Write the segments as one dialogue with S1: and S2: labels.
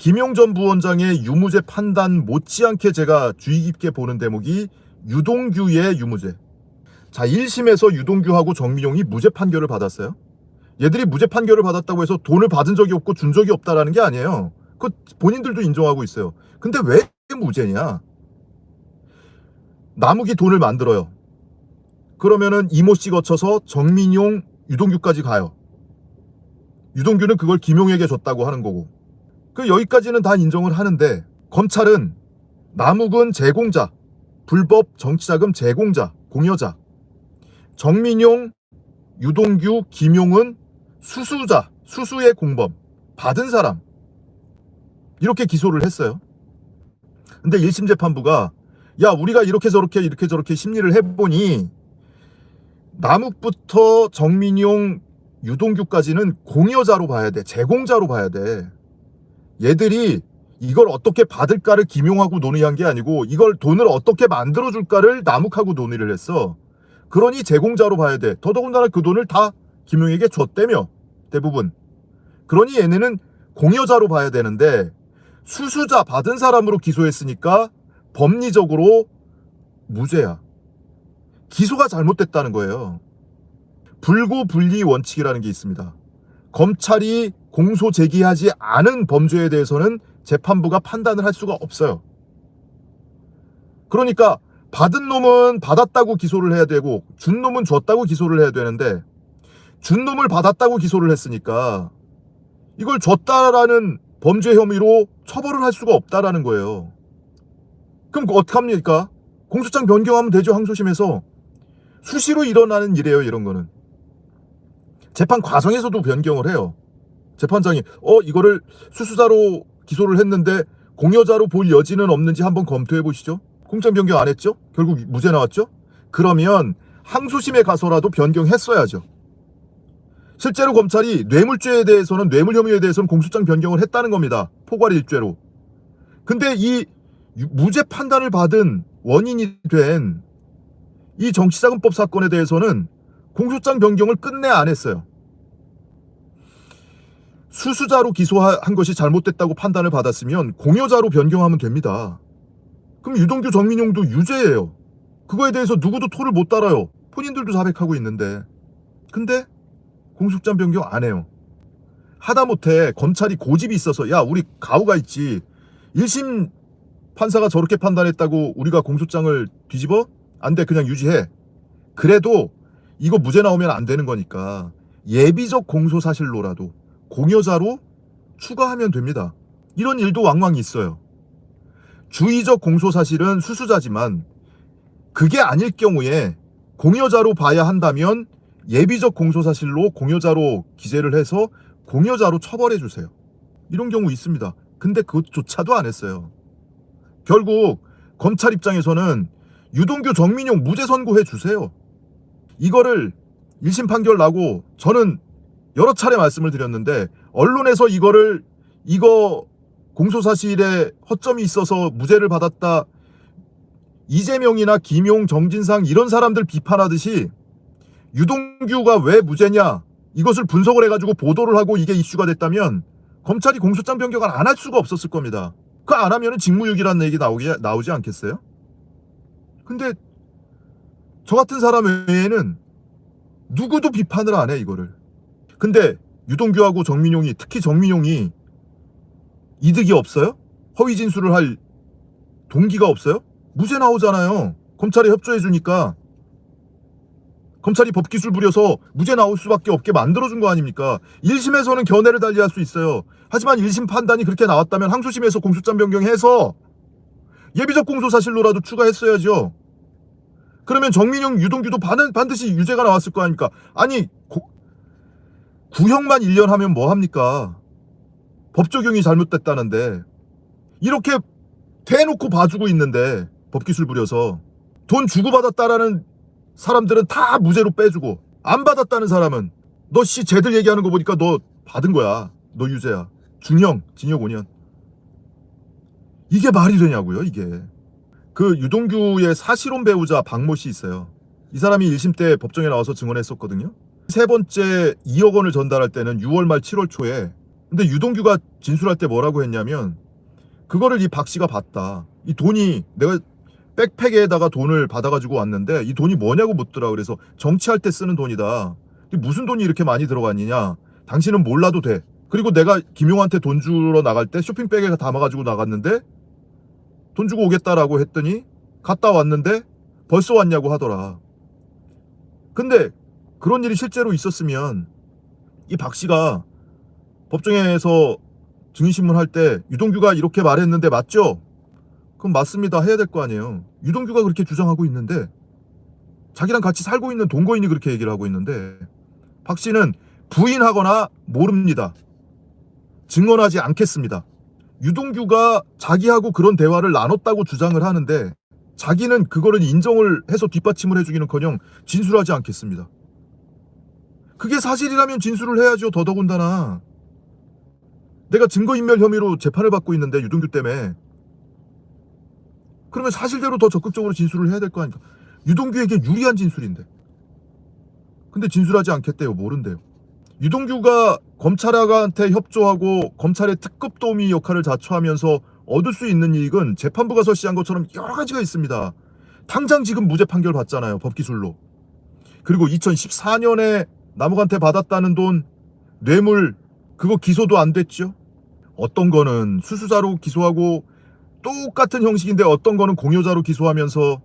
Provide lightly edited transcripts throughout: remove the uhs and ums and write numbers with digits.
S1: 김용 전 부원장의 유무죄 판단 못지않게 제가 주의 깊게 보는 대목이 유동규의 유무죄. 자, 1심에서 유동규하고 정민용이 무죄 판결을 받았어요. 얘들이 무죄 판결을 받았다고 해서 돈을 받은 적이 없고 준 적이 없다라는 게 아니에요. 그 본인들도 인정하고 있어요. 근데 왜 무죄냐? 남욱이 돈을 만들어요. 그러면은 이모 씨 거쳐서 정민용, 유동규까지 가요. 유동규는 그걸 김용에게 줬다고 하는 거고. 그 여기까지는 다 인정을 하는데 검찰은 남욱은 제공자, 불법 정치자금 제공자, 공여자. 정민용, 유동규, 김용은 수수자, 수수의 공범, 받은 사람. 이렇게 기소를 했어요. 근데 1심 재판부가 야, 우리가 이렇게 저렇게 심리를 해보니 남욱부터 정민용, 유동규까지는 공여자로 봐야 돼. 제공자로 봐야 돼. 얘들이 이걸 어떻게 받을까를 김용하고 논의한 게 아니고 이걸 돈을 어떻게 만들어줄까를 남욱하고 논의를 했어. 그러니 제공자로 봐야 돼. 더더군다나 그 돈을 다 김용에게 줬다며, 대부분. 그러니 얘네는 공여자로 봐야 되는데 수수자, 받은 사람으로 기소했으니까 법리적으로 무죄야. 기소가 잘못됐다는 거예요. 불고불리 원칙이라는 게 있습니다. 검찰이 공소 제기하지 않은 범죄에 대해서는 재판부가 판단을 할 수가 없어요. 그러니까 받은 놈은 받았다고 기소를 해야 되고 준 놈은 줬다고 기소를 해야 되는데 준 놈을 받았다고 기소를 했으니까 이걸 줬다라는 범죄 혐의로 처벌을 할 수가 없다라는 거예요. 그럼 어떡합니까? 공소장 변경하면 되죠. 항소심에서. 수시로 일어나는 일이에요. 이런 거는. 재판 과정에서도 변경을 해요. 재판장이 이거를 수수자로 기소를 했는데 공여자로 볼 여지는 없는지 한번 검토해 보시죠. 공소장 변경 안 했죠? 결국 무죄 나왔죠? 그러면 항소심에 가서라도 변경했어야죠. 실제로 검찰이 뇌물죄에 대해서는, 뇌물 혐의에 대해서는 공소장 변경을 했다는 겁니다. 포괄 일죄로. 근데 이 무죄 판단을 받은 원인이 된 이 정치자금법 사건에 대해서는 공소장 변경을 끝내 안 했어요. 수수자로 기소한 것이 잘못됐다고 판단을 받았으면 공여자로 변경하면 됩니다. 그럼 유동규, 정민용도 유죄예요. 그거에 대해서 누구도 토를 못 달아요. 본인들도 자백하고 있는데. 근데 공소장 변경 안 해요. 하다못해 검찰이 고집이 있어서 야, 우리 가오가 있지. 1심 판사가 저렇게 판단했다고 우리가 공소장을 뒤집어? 안 돼, 그냥 유지해. 그래도 이거 무죄 나오면 안 되는 거니까 예비적 공소사실로라도 공여자로 추가하면 됩니다. 이런 일도 왕왕 있어요. 주의적 공소사실은 수수자지만 그게 아닐 경우에 공여자로 봐야 한다면 예비적 공소사실로 공여자로 기재를 해서 공여자로 처벌해 주세요. 이런 경우 있습니다. 근데 그것조차도 안 했어요. 결국 검찰 입장에서는 유동규, 정민용 무죄 선고해 주세요. 이거를 1심 판결 나고 저는 여러 차례 말씀을 드렸는데 언론에서 이거 공소사실에 허점이 있어서 무죄를 받았다, 이재명이나 김용, 정진상 이런 사람들 비판하듯이 유동규가 왜 무죄냐 이것을 분석을 해가지고 보도를 하고 이게 이슈가 됐다면 검찰이 공소장 변경을 안 할 수가 없었을 겁니다. 그거 안 하면은 직무유기라는 얘기 나오지 않겠어요? 근데 저 같은 사람 외에는 누구도 비판을 안 해, 이거를. 근데 유동규하고 정민용이, 특히 정민용이 이득이 없어요? 허위 진술을 할 동기가 없어요? 무죄 나오잖아요. 검찰이 협조해 주니까. 검찰이 법기술 부려서 무죄 나올 수밖에 없게 만들어준 거 아닙니까? 1심에서는 견해를 달리할 수 있어요. 하지만 1심 판단이 그렇게 나왔다면 항소심에서 공소장 변경해서 예비적 공소사실로라도 추가했어야죠. 그러면 정민용, 유동규도 반드시 유죄가 나왔을 거 아닙니까? 아니, 구형만 1년 하면 뭐 합니까? 법 적용이 잘못됐다는데. 이렇게 대놓고 봐주고 있는데 법기술 부려서 돈 주고받았다라는 사람들은 다 무죄로 빼주고 안 받았다는 사람은 너 쟤들 얘기하는 거 보니까 너 받은 거야. 너 유죄야. 중형, 징역 5년. 이게 말이 되냐고요, 이게. 그 유동규의 사실혼 배우자 박모 씨 있어요. 이 사람이 1심 때 법정에 나와서 증언했었거든요. 세 번째 2억 원을 전달할 때는 6월 말 7월 초에 근데 유동규가 진술할 때 뭐라고 했냐면 그거를 이 박 씨가 봤다. 이 돈이 내가 백팩에다가 돈을 받아가지고 왔는데 이 돈이 뭐냐고 묻더라. 그래서 정치할 때 쓰는 돈이다. 무슨 돈이 이렇게 많이 들어갔느냐. 당신은 몰라도 돼. 그리고 내가 김용한테 돈 주러 나갈 때 쇼핑백에 담아가지고 나갔는데 돈 주고 오겠다라고 했더니 갔다 왔는데 벌써 왔냐고 하더라. 근데 그런 일이 실제로 있었으면 이 박 씨가 법정에서 증인신문 할 때 유동규가 이렇게 말했는데 맞죠? 그럼 맞습니다 해야 될 거 아니에요. 유동규가 그렇게 주장하고 있는데 자기랑 같이 살고 있는 동거인이 그렇게 얘기를 하고 있는데 박 씨는 부인하거나 모릅니다. 증언하지 않겠습니다. 유동규가 자기하고 그런 대화를 나눴다고 주장을 하는데 자기는 그거를 인정을 해서 뒷받침을 해주기는커녕 진술하지 않겠습니다. 그게 사실이라면 진술을 해야죠. 더더군다나 내가 증거인멸 혐의로 재판을 받고 있는데 유동규 때문에 그러면 사실대로 더 적극적으로 진술을 해야 될 거 아닙니까? 유동규에게 유리한 진술인데 근데 진술하지 않겠대요. 모른대요. 유동규가 검찰한테 협조하고 검찰의 특급 도우미 역할을 자처하면서 얻을 수 있는 이익은 재판부가 설치한 것처럼 여러 가지가 있습니다. 당장 지금 무죄 판결 받잖아요. 법기술로. 그리고 2014년에 남욱한테 받았다는 돈 뇌물 그거 기소도 안 됐죠. 어떤 거는 수수자로 기소하고 똑같은 형식인데 어떤 거는 공여자로 기소하면서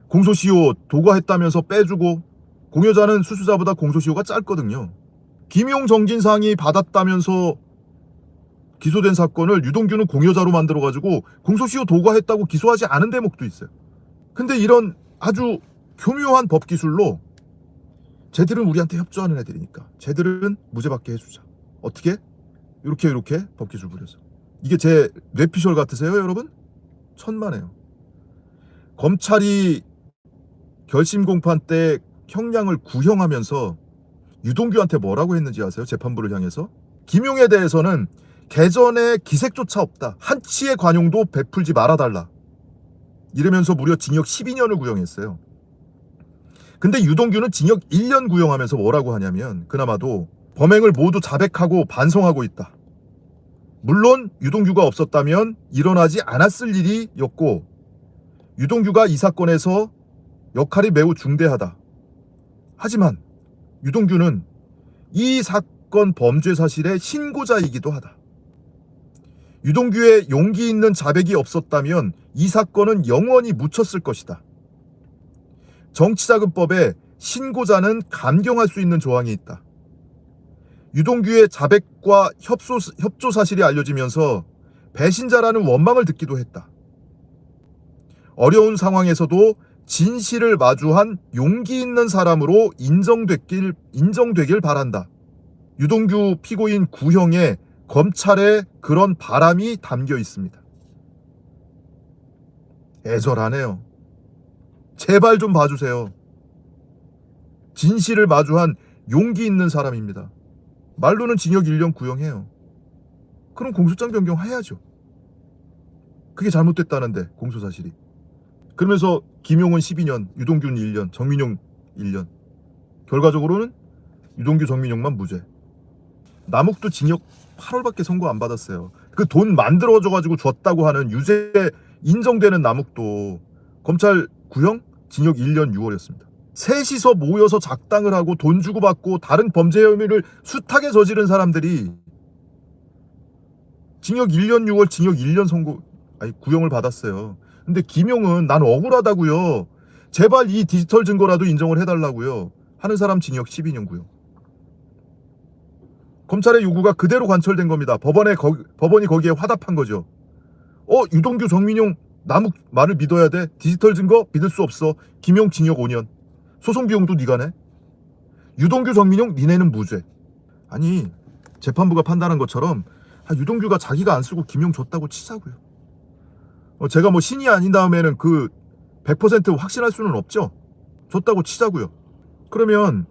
S1: 공소시효 도과했다면서 빼주고 공여자는 수수자보다 공소시효가 짧거든요. 김용 정진상이 받았다면서 기소된 사건을 유동규는 공여자로 만들어가지고 공소시효 도과했다고 기소하지 않은 대목도 있어요. 근데 이런 아주 교묘한 법기술로 쟤들은 우리한테 협조하는 애들이니까 쟤들은 무죄받게 해주자. 어떻게? 이렇게 법기술 부려서. 이게 제 뇌피셜 같으세요 여러분? 천만에요. 검찰이 결심 공판 때 형량을 구형하면서 유동규한테 뭐라고 했는지 아세요? 재판부를 향해서 김용에 대해서는 개전의 기색조차 없다. 한치의 관용도 베풀지 말아달라. 이러면서 무려 징역 12년을 구형했어요. 근데 유동규는 징역 1년 구형하면서 뭐라고 하냐면 그나마도 범행을 모두 자백하고 반성하고 있다. 물론 유동규가 없었다면 일어나지 않았을 일이었고 유동규가 이 사건에서 역할이 매우 중대하다. 하지만 유동규는 이 사건 범죄 사실의 신고자이기도 하다. 유동규의 용기 있는 자백이 없었다면 이 사건은 영원히 묻혔을 것이다. 정치자금법에 신고자는 감경할 수 있는 조항이 있다. 유동규의 자백과 협조 사실이 알려지면서 배신자라는 원망을 듣기도 했다. 어려운 상황에서도 진실을 마주한 용기 있는 사람으로 인정되길 바란다. 유동규 피고인 구형에 검찰의 그런 바람이 담겨 있습니다. 애절하네요. 제발 좀 봐주세요. 진실을 마주한 용기 있는 사람입니다. 말로는 징역 1년 구형해요. 그럼 공소장 변경해야죠. 그게 잘못됐다는데 공소사실이. 그러면서 김용은 12년, 유동규는 1년, 정민용 1년. 결과적으로는 유동규, 정민용만 무죄. 남욱도 징역 8월밖에 선고 안 받았어요. 그 돈 만들어줘가지고 줬다고 하는 유죄 인정되는 남욱도 검찰 구형 징역 1년 6월이었습니다. 셋이서 모여서 작당을 하고 돈 주고받고 다른 범죄 혐의를 숱하게 저지른 사람들이 징역 1년 6월 징역 1년 구형을 받았어요. 근데 김용은 난 억울하다고요. 제발 이 디지털 증거라도 인정을 해달라고요. 하는 사람 징역 12년 구형. 검찰의 요구가 그대로 관철된 겁니다. 법원이 거기에 화답한 거죠. 유동규, 정민용, 남욱 말을 믿어야 돼. 디지털 증거 믿을 수 없어. 김용 징역 5년. 소송 비용도 네가 내. 유동규, 정민용 니네는 무죄. 아니 재판부가 판단한 것처럼 유동규가 자기가 안 쓰고 김용 줬다고 치자고요. 제가 뭐 신이 아닌 다음에는 그 100% 확신할 수는 없죠. 줬다고 치자고요. 그러면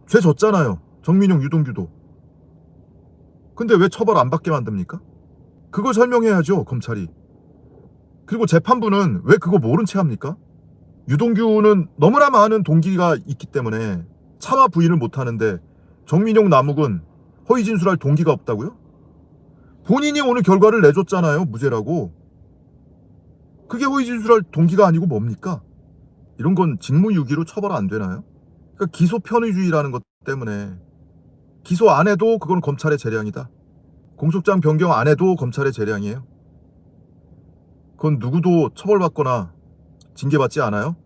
S1: 죄 졌잖아요. 정민용, 유동규도. 근데 왜 처벌 안 받게 만듭니까? 그걸 설명해야죠, 검찰이. 그리고 재판부는 왜 그거 모른 채 합니까? 유동규는 너무나 많은 동기가 있기 때문에 차마 부인을 못하는데 정민용, 남욱은 허위 진술할 동기가 없다고요? 본인이 오늘 결과를 내줬잖아요. 무죄라고. 그게 허위 진술할 동기가 아니고 뭡니까? 이런 건 직무유기로 처벌 안 되나요? 그러니까 기소 편의주의라는 것 때문에 기소 안 해도 그건 검찰의 재량이다. 공소장 변경 안 해도 검찰의 재량이에요. 그건 누구도 처벌받거나 징계받지 않아요?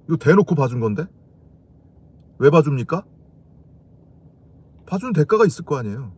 S1: 이거 대놓고 봐준 건데? 왜 봐줍니까? 봐준 대가가 있을 거 아니에요.